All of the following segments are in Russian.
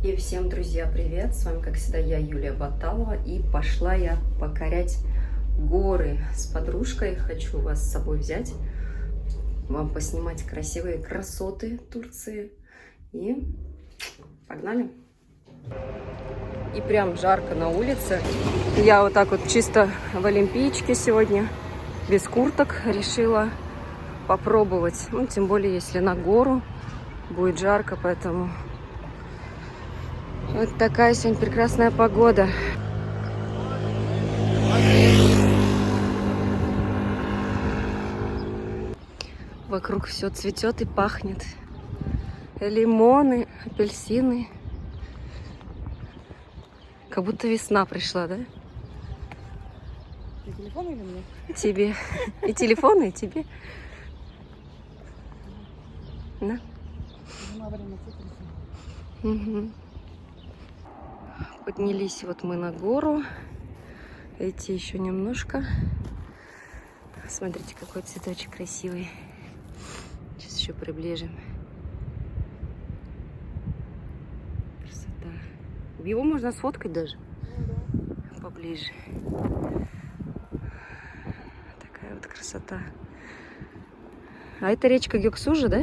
И всем, друзья, привет! С вами, как всегда, я, Юлия Баталова. И пошла я покорять горы с подружкой. Хочу вас с собой взять, вам поснимать красивые красоты Турции. И погнали! И прям жарко на улице. Я вот так вот чисто в олимпиечке сегодня, без курток, решила попробовать. Ну, тем более, если на гору будет жарко, поэтому... Вот такая сегодня прекрасная погода. Вокруг все цветет и пахнет. Лимоны, апельсины. Как будто весна пришла, да? Телефон или мне? Тебе. И телефон, и тебе. Да? Угу. Поднялись вот мы на гору. Эти еще немножко. Смотрите, какой цветочек красивый. Сейчас еще приближим. Красота. Его можно сфоткать даже. Поближе. Такая вот красота. А это речка Гёксу, да?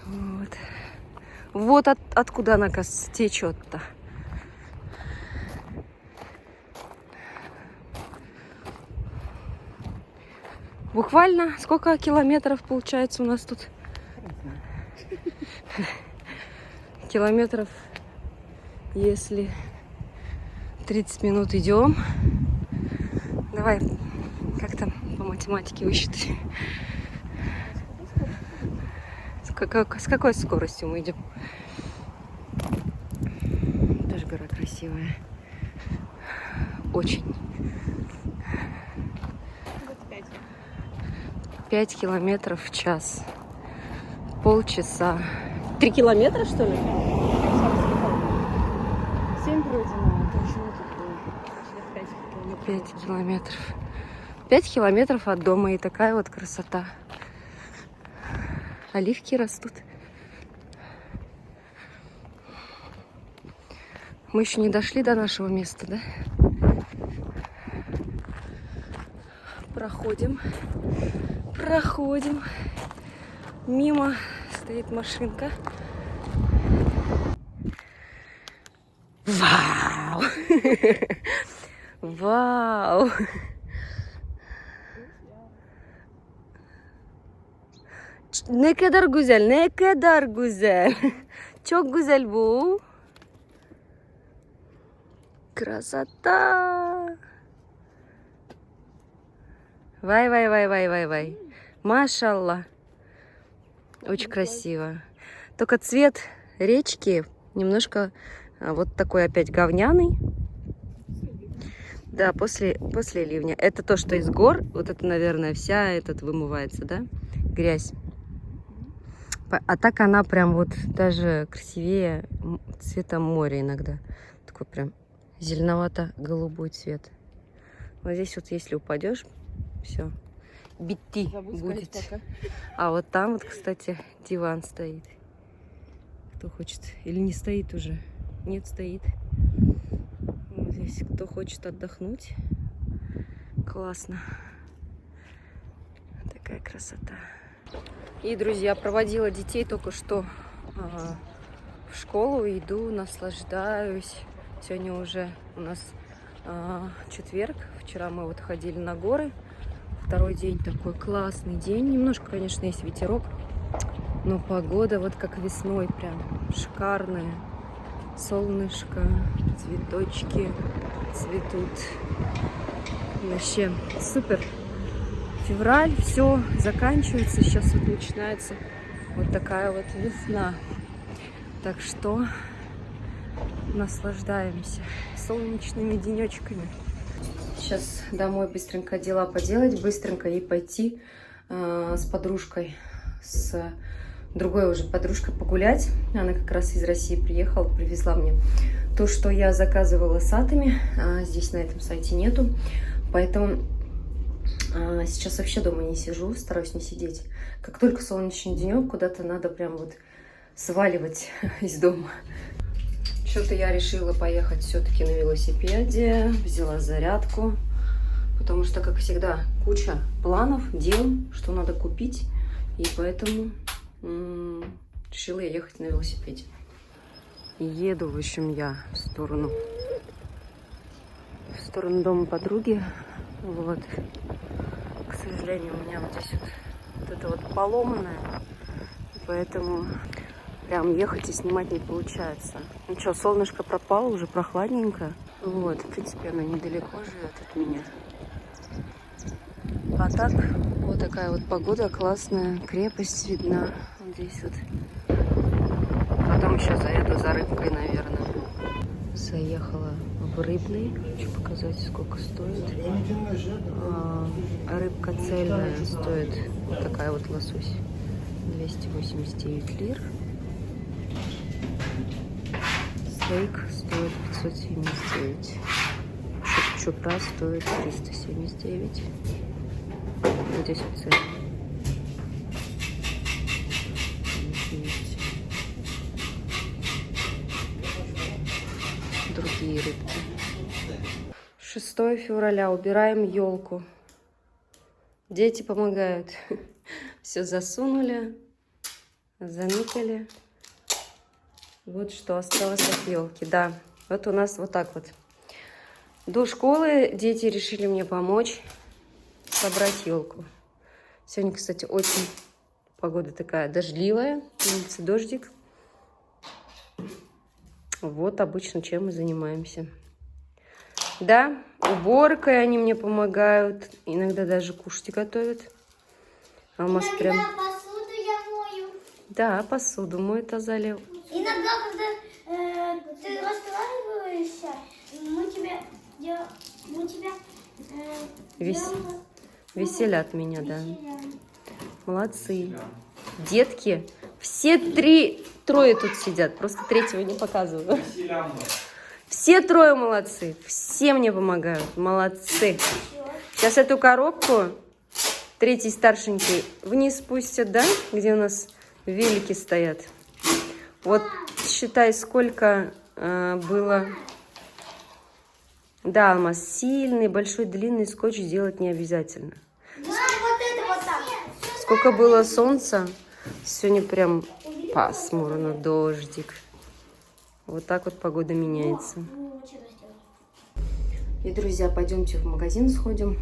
Вот. Вот откуда она, кажется, течет-то. Буквально сколько километров получается у нас тут? Километров, если 30 минут идем. Давай, как там по математике высчитать? С какой скоростью мы идем? Тоже гора красивая. Очень. 5 километров в час. Полчаса. 3 километра, что ли? 7 пройдено, это еще не такое. 5 километров. 5 километров от дома, и такая вот красота. Оливки растут. Мы еще не дошли до нашего места, да? Проходим. Мимо стоит машинка. Вау! Вау! Ne kadar güzel, ne kadar güzel. Çok güzel bu. Красота! Вай. Машаллах. Очень красиво. Только цвет речки немножко вот такой опять говняный. Да, после ливня. Это то, что из гор. Вот это, наверное, вся этот вымывается, да? Грязь. А так она прям вот даже красивее цвета моря иногда. Такой прям зеленовато-голубой цвет. Вот здесь вот, если упадешь, все. Битти будет. А вот там вот, кстати, диван стоит. Кто хочет. Или не стоит уже. Нет, стоит. Вот здесь кто хочет отдохнуть. Классно. Такая красота. И, друзья, проводила детей только что в школу. Иду, наслаждаюсь. Сегодня уже у нас четверг. Вчера мы вот ходили на горы. Второй день такой классный день. Немножко, конечно, есть ветерок, но погода вот как весной прям шикарная. Солнышко, цветочки цветут. Вообще супер. Февраль, все заканчивается. Сейчас вот начинается вот такая вот весна. Так что наслаждаемся солнечными денечками. Сейчас домой быстренько дела поделать, быстренько и пойти с подружкой, с другой уже подружкой погулять. Она как раз из России приехала, привезла мне то, что я заказывала с Атами. Здесь на этом сайте нету, поэтому сейчас вообще дома не сижу, стараюсь не сидеть. Как только солнечный денек, куда-то надо прям вот сваливать из дома. Что-то я решила поехать все-таки на велосипеде, взяла зарядку, потому что, как всегда, куча планов, дел, что надо купить, и поэтому решила я ехать на велосипеде. Еду, в общем, я в сторону дома подруги. Вот. К сожалению, у меня вот здесь вот это вот поломанное, поэтому прям ехать и снимать не получается. Ну что, солнышко пропало, уже прохладненько. Вот, в принципе, оно недалеко живет от меня. А так, вот такая вот погода классная, крепость видна. Вот здесь вот. Потом еще заеду за рыбкой, наверное. Заехала в Рыбный. Хочу показать, сколько стоит. Рыбка цельная стоит, вот такая вот лосось, 289 лир. Стейк стоит 579. Чупра стоит 379. Вот здесь вот цены. Есть другие рыбки. 6 февраля. Убираем елку. Дети помогают. Все засунули, заныкали. Вот что осталось от елки. Да, вот у нас вот так вот. До школы дети решили мне помочь собрать елку. Сегодня, кстати, очень погода такая дождливая. На улице дождик. Вот обычно чем мы занимаемся. Да, уборкой они мне помогают. Иногда даже кушать готовят. Алмаз прям... посуду я мою. Да, посуду моет Азалия. Иногда, когда ты расстраиваешься, мы тебя Веселят меня, да. веселяем. Молодцы. Детки, все трое тут сидят. Просто третьего не показываю. Все трое молодцы. Все мне помогают. Молодцы. Сейчас эту коробку третий старшенький вниз спустят, да? Где у нас велики стоят. Вот считай, сколько было. Да, Алмаз, сильный, большой, длинный скотч делать не обязательно. Да, вот это вот так. Сколько было солнца, сегодня прям пасмурно, дождик. Вот так вот погода меняется. И, друзья, пойдемте в магазин сходим.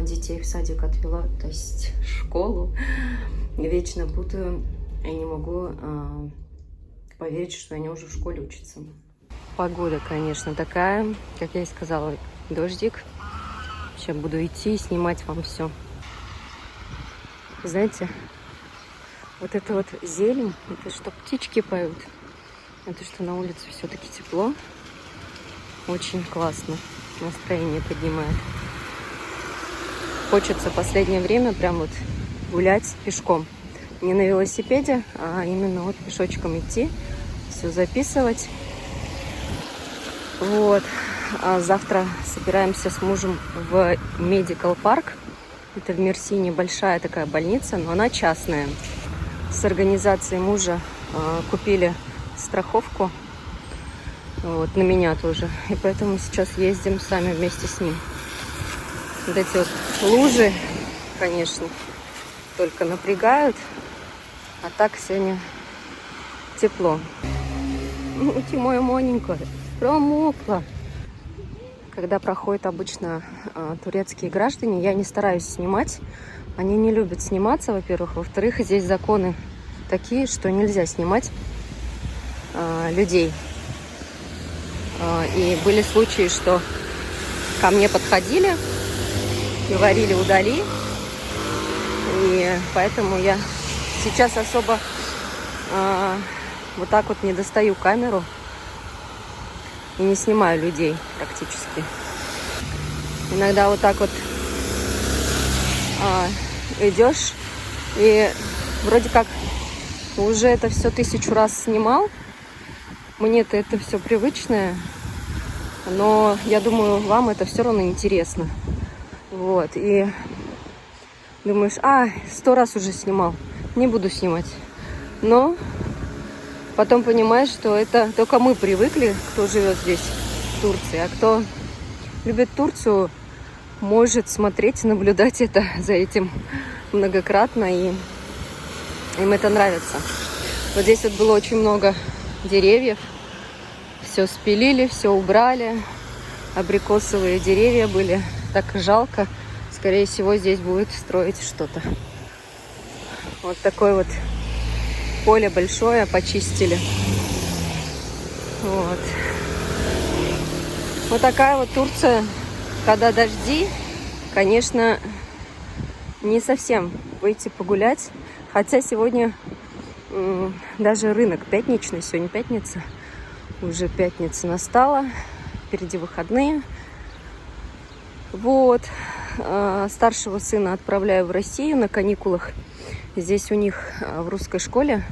Детей в садик отвела, то есть в школу. Вечно путаю и не могу поверить, что они уже в школе учатся. Погода, конечно, такая, как я и сказала, дождик. Сейчас буду идти и снимать вам все. Знаете, вот это вот зелень, это что птички поют. Это что на улице все-таки тепло. Очень классно. Настроение поднимает. Хочется в последнее время прям вот гулять пешком. Не на велосипеде, а именно вот пешочком идти. Все записывать. Вот. А завтра собираемся с мужем в Medical Park. Это в Мерсине большая такая больница, но она частная. С организацией мужа купили страховку. Вот, на меня тоже. И поэтому сейчас ездим сами вместе с ним. Вот эти вот лужи, конечно, только напрягают. А так сегодня тепло. Ну, ты моя маленькая, промокла. Когда проходят обычно турецкие граждане, я не стараюсь снимать. Они не любят сниматься, во-первых. Во-вторых, здесь законы такие, что нельзя снимать людей. И были случаи, что ко мне подходили, говорили удали. И поэтому я сейчас особо вот так вот не достаю камеру и не снимаю людей практически. Иногда вот так вот идешь и вроде как уже это все 1000 раз снимал. Мне-то это все привычное, но я думаю, вам это все равно интересно. Вот, и думаешь, 100 раз уже снимал, не буду снимать. Но потом понимаешь, что это только мы привыкли, кто живет здесь, в Турции. А кто любит Турцию, может смотреть и наблюдать это за этим многократно, и им это нравится. Вот здесь вот было очень много деревьев, все спилили, все убрали, абрикосовые деревья были, так жалко. Скорее всего, здесь будет строить что-то. Вот такое вот поле большое почистили. Вот. Вот такая вот Турция. Когда дожди, конечно, не совсем выйти погулять. Хотя сегодня даже рынок пятничный. Сегодня пятница. Уже пятница настала. Впереди выходные. Вот. Старшего сына отправляю в Россию на каникулах. Здесь у них в русской школе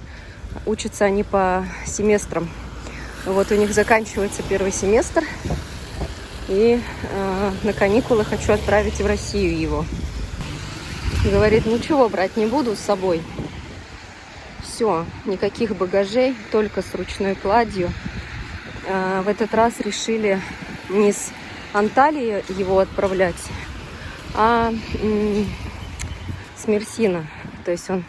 учатся они по семестрам. Вот у них заканчивается первый семестр. И на каникулы хочу отправить в Россию его. Говорит, ничего брать не буду с собой. Все, никаких багажей, только с ручной кладью. В этот раз решили не с Анталии его отправлять, а с Мерсина. То есть он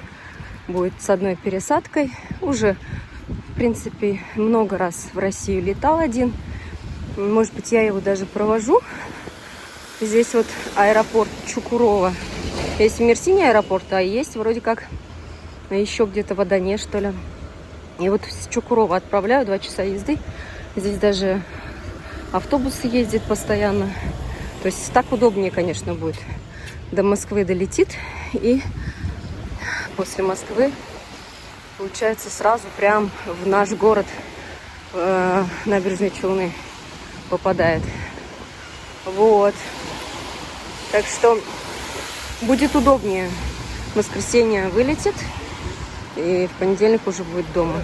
будет с одной пересадкой. Уже, в принципе, много раз в Россию летал один. Может быть, я его даже провожу. Здесь вот аэропорт Чукурова. Есть в Мерсине аэропорт, а есть вроде как еще где-то в Адане, что ли. И вот с Чукурова отправляю, 2 часа езды. Здесь даже автобусы ездят постоянно. То есть так удобнее, конечно, будет. До Москвы долетит. И после Москвы, получается, сразу прям в наш город, Набережные Челны, попадает. Вот. Так что будет удобнее. В воскресенье вылетит, и в понедельник уже будет дома.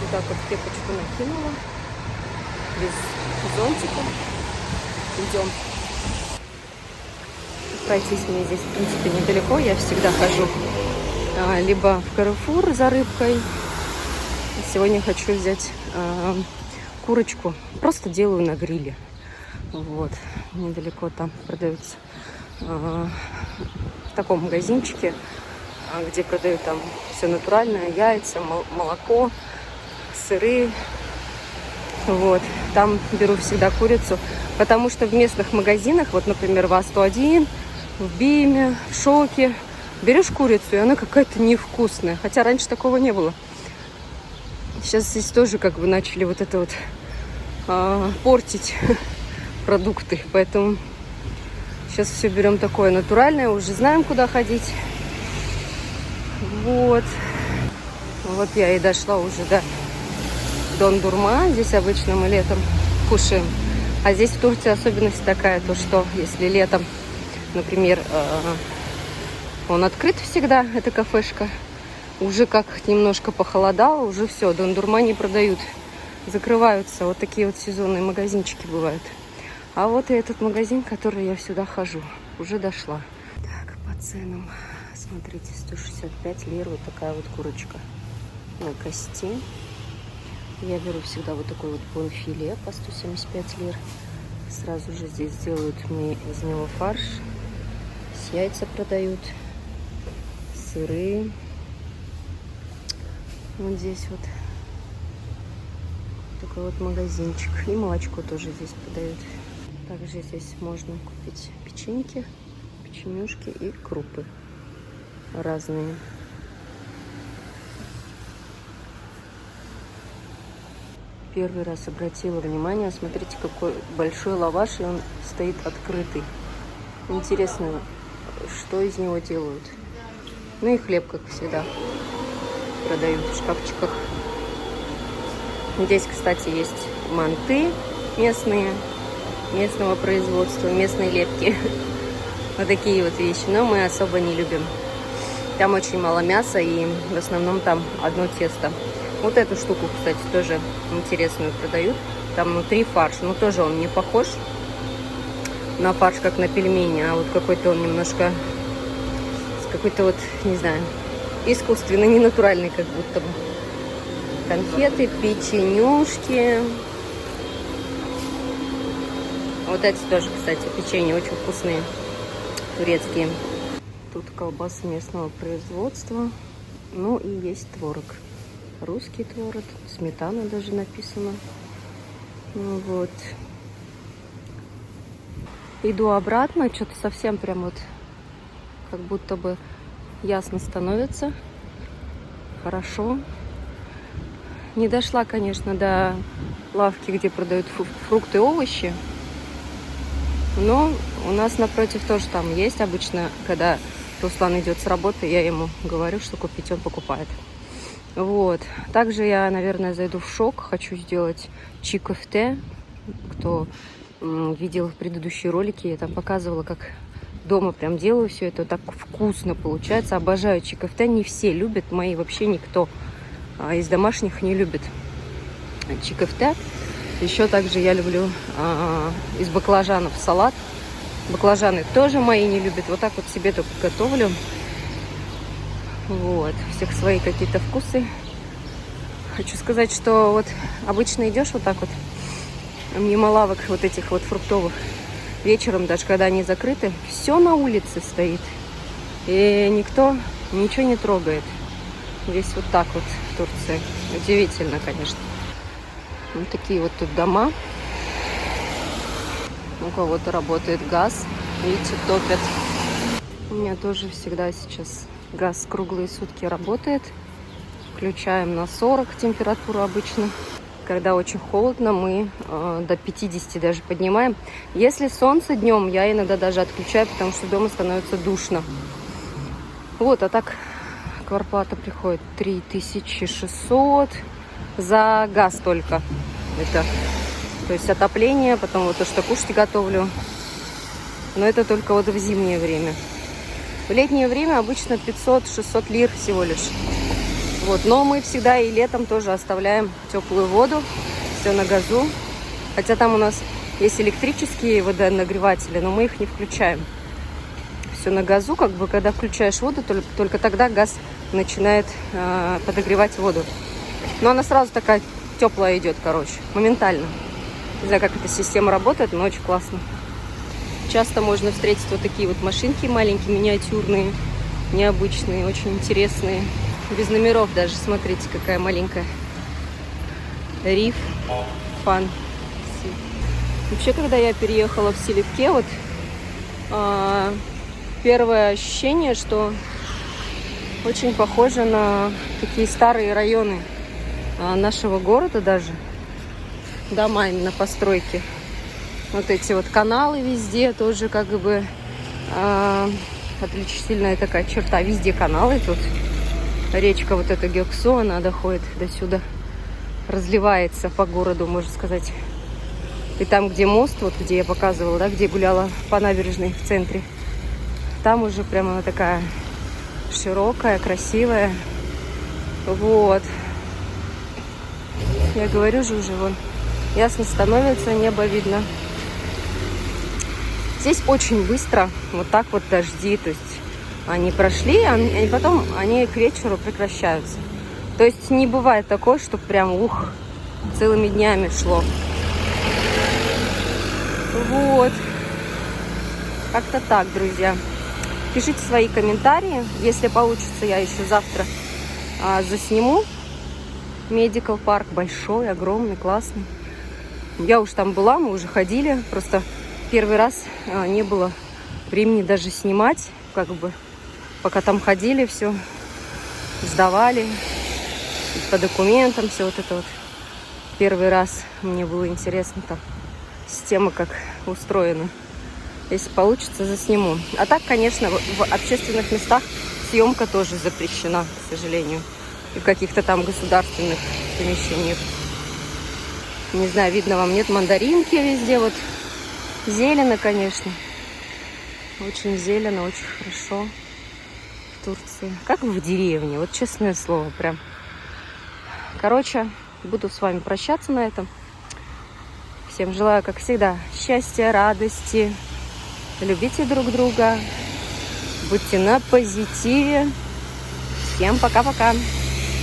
Вот так вот кепочку накинула. Без зонтика. Идем. Пройтись мне здесь, в принципе, недалеко. Я всегда хожу либо в Каррефур за рыбкой. Сегодня хочу взять курочку. Просто делаю на гриле. Вот. Недалеко там продается в таком магазинчике, где продают там все натуральное. Яйца, молоко, сыры. Вот. Там беру всегда курицу. Потому что в местных магазинах, вот, например, в А101, в Биме, в Шоке, берешь курицу, и она какая-то невкусная. Хотя раньше такого не было. Сейчас здесь тоже как бы начали вот это вот портить продукты. Поэтому сейчас все берем такое натуральное. Уже знаем, куда ходить. Вот. Вот я и дошла уже до дондурма. Здесь обычно мы летом кушаем. А здесь в Турции особенность такая, то что если летом, например, он открыт всегда, эта кафешка, уже как немножко похолодало, уже все, дондурма не продают, закрываются. Вот такие вот сезонные магазинчики бывают. А вот и этот магазин, который я сюда хожу, уже дошла. Так, по ценам, смотрите, 165 лир, вот такая вот курочка на кости. Я беру всегда вот такой вот бонфиле по 175 лир. Сразу же здесь делают мне из него фарш. Яйца продают, сыры. Вот здесь вот такой вот магазинчик. И молочко тоже здесь продают. Также здесь можно купить печеньки, печенюшки и крупы разные. Первый раз обратила внимание, смотрите, какой большой лаваш, и он стоит открытый. Интересно, что из него делают. Ну и хлеб, как всегда, продают в шкафчиках. Здесь, кстати, есть манты местные, местного производства, местные лепки. Вот такие вот вещи, но мы особо не любим. Там очень мало мяса, и в основном там одно тесто. Вот эту штуку, кстати, тоже интересную продают. Там внутри фарш. Но тоже он не похож на фарш, как на пельмени. А вот какой-то он немножко... Какой-то вот, не знаю, искусственный, не натуральный как будто бы. конфеты, печенюшки. Вот эти тоже, кстати, печенье очень вкусные, турецкие. Тут колбасы местного производства. Ну и есть творог. Русский творог, сметана даже написано. Ну, вот. Иду обратно, что-то совсем прям вот как будто бы ясно становится. Хорошо. Не дошла, конечно, до лавки, где продают фрукты и овощи. Но у нас напротив тоже там есть обычно, когда Руслан идет с работы, я ему говорю, что купить, он покупает. Вот. Также я, наверное, зайду в шок. Хочу сделать чи-кофте. Кто видел предыдущие ролики, я там показывала, как дома прям делаю все это. Так вкусно получается. Обожаю чи-кофте. Не все любят, мои вообще никто из домашних не любит чи-кофте. Еще также я люблю из баклажанов салат. Баклажаны тоже мои не любят. Вот так вот себе только готовлю. Вот. У всех свои какие-то вкусы. Хочу сказать, что вот обычно идешь вот так вот мимо лавок вот этих вот фруктовых. Вечером, даже когда они закрыты, все на улице стоит. И никто ничего не трогает. Здесь вот так вот в Турции. Удивительно, конечно. Вот такие вот тут дома. У кого-то работает газ. Видите, топят. У меня тоже всегда сейчас газ круглые сутки работает. Включаем на 40 температуру обычно. Когда очень холодно, мы до 50 даже поднимаем. Если солнце днем, я иногда даже отключаю, потому что дома становится душно. Вот, а так квартплата приходит 3600 за газ только. Это, то есть отопление, потом вот то, что кушать готовлю. Но это только вот в зимнее время. В летнее время обычно 500-600 лир всего лишь. Вот. Но мы всегда и летом тоже оставляем теплую воду. Все на газу. Хотя там у нас есть электрические водонагреватели, но мы их не включаем. Все на газу, как бы, когда включаешь воду, только тогда газ начинает подогревать воду. Но она сразу такая теплая идет, короче, моментально. Не знаю, как эта система работает, но очень классно. Часто можно встретить вот такие вот машинки маленькие, миниатюрные, необычные, очень интересные. Без номеров даже, смотрите, какая маленькая. Риф Фан. Вообще, когда я переехала в Селивке, вот первое ощущение, что очень похоже на такие старые районы нашего города даже. Дома именно постройки. Вот эти вот каналы везде тоже как бы отличительная такая черта. Везде каналы тут. Речка вот эта Гёксу, она доходит до сюда. Разливается по городу, можно сказать. И там, где мост, вот где я показывала, да, где гуляла по набережной в центре, там уже прямо она такая широкая, красивая. Вот. Я говорю же уже, вон, ясно становится, небо видно. Здесь очень быстро, вот так вот дожди, то есть они прошли, и потом они к вечеру прекращаются. То есть не бывает такое, что прям, целыми днями шло. Вот. Как-то так, друзья. Пишите свои комментарии. Если получится, я еще завтра засниму. Медикал парк большой, огромный, классный. Я уж там была, мы уже ходили. Просто первый раз не было времени даже снимать. Как бы, пока там ходили, все сдавали. По документам, все вот это вот. Первый раз мне было интересно там. Система как устроена. Если получится, засниму. А так, конечно, в общественных местах съемка тоже запрещена, к сожалению. И в каких-то там государственных помещениях. Не знаю, видно вам, нет, мандаринки везде. Вот зелено, конечно. Очень зелено, очень хорошо в Турции. Как в деревне, вот честное слово, прям. Короче, буду с вами прощаться на этом. Всем желаю, как всегда, счастья, радости. Любите друг друга. Будьте на позитиве. Всем пока-пока.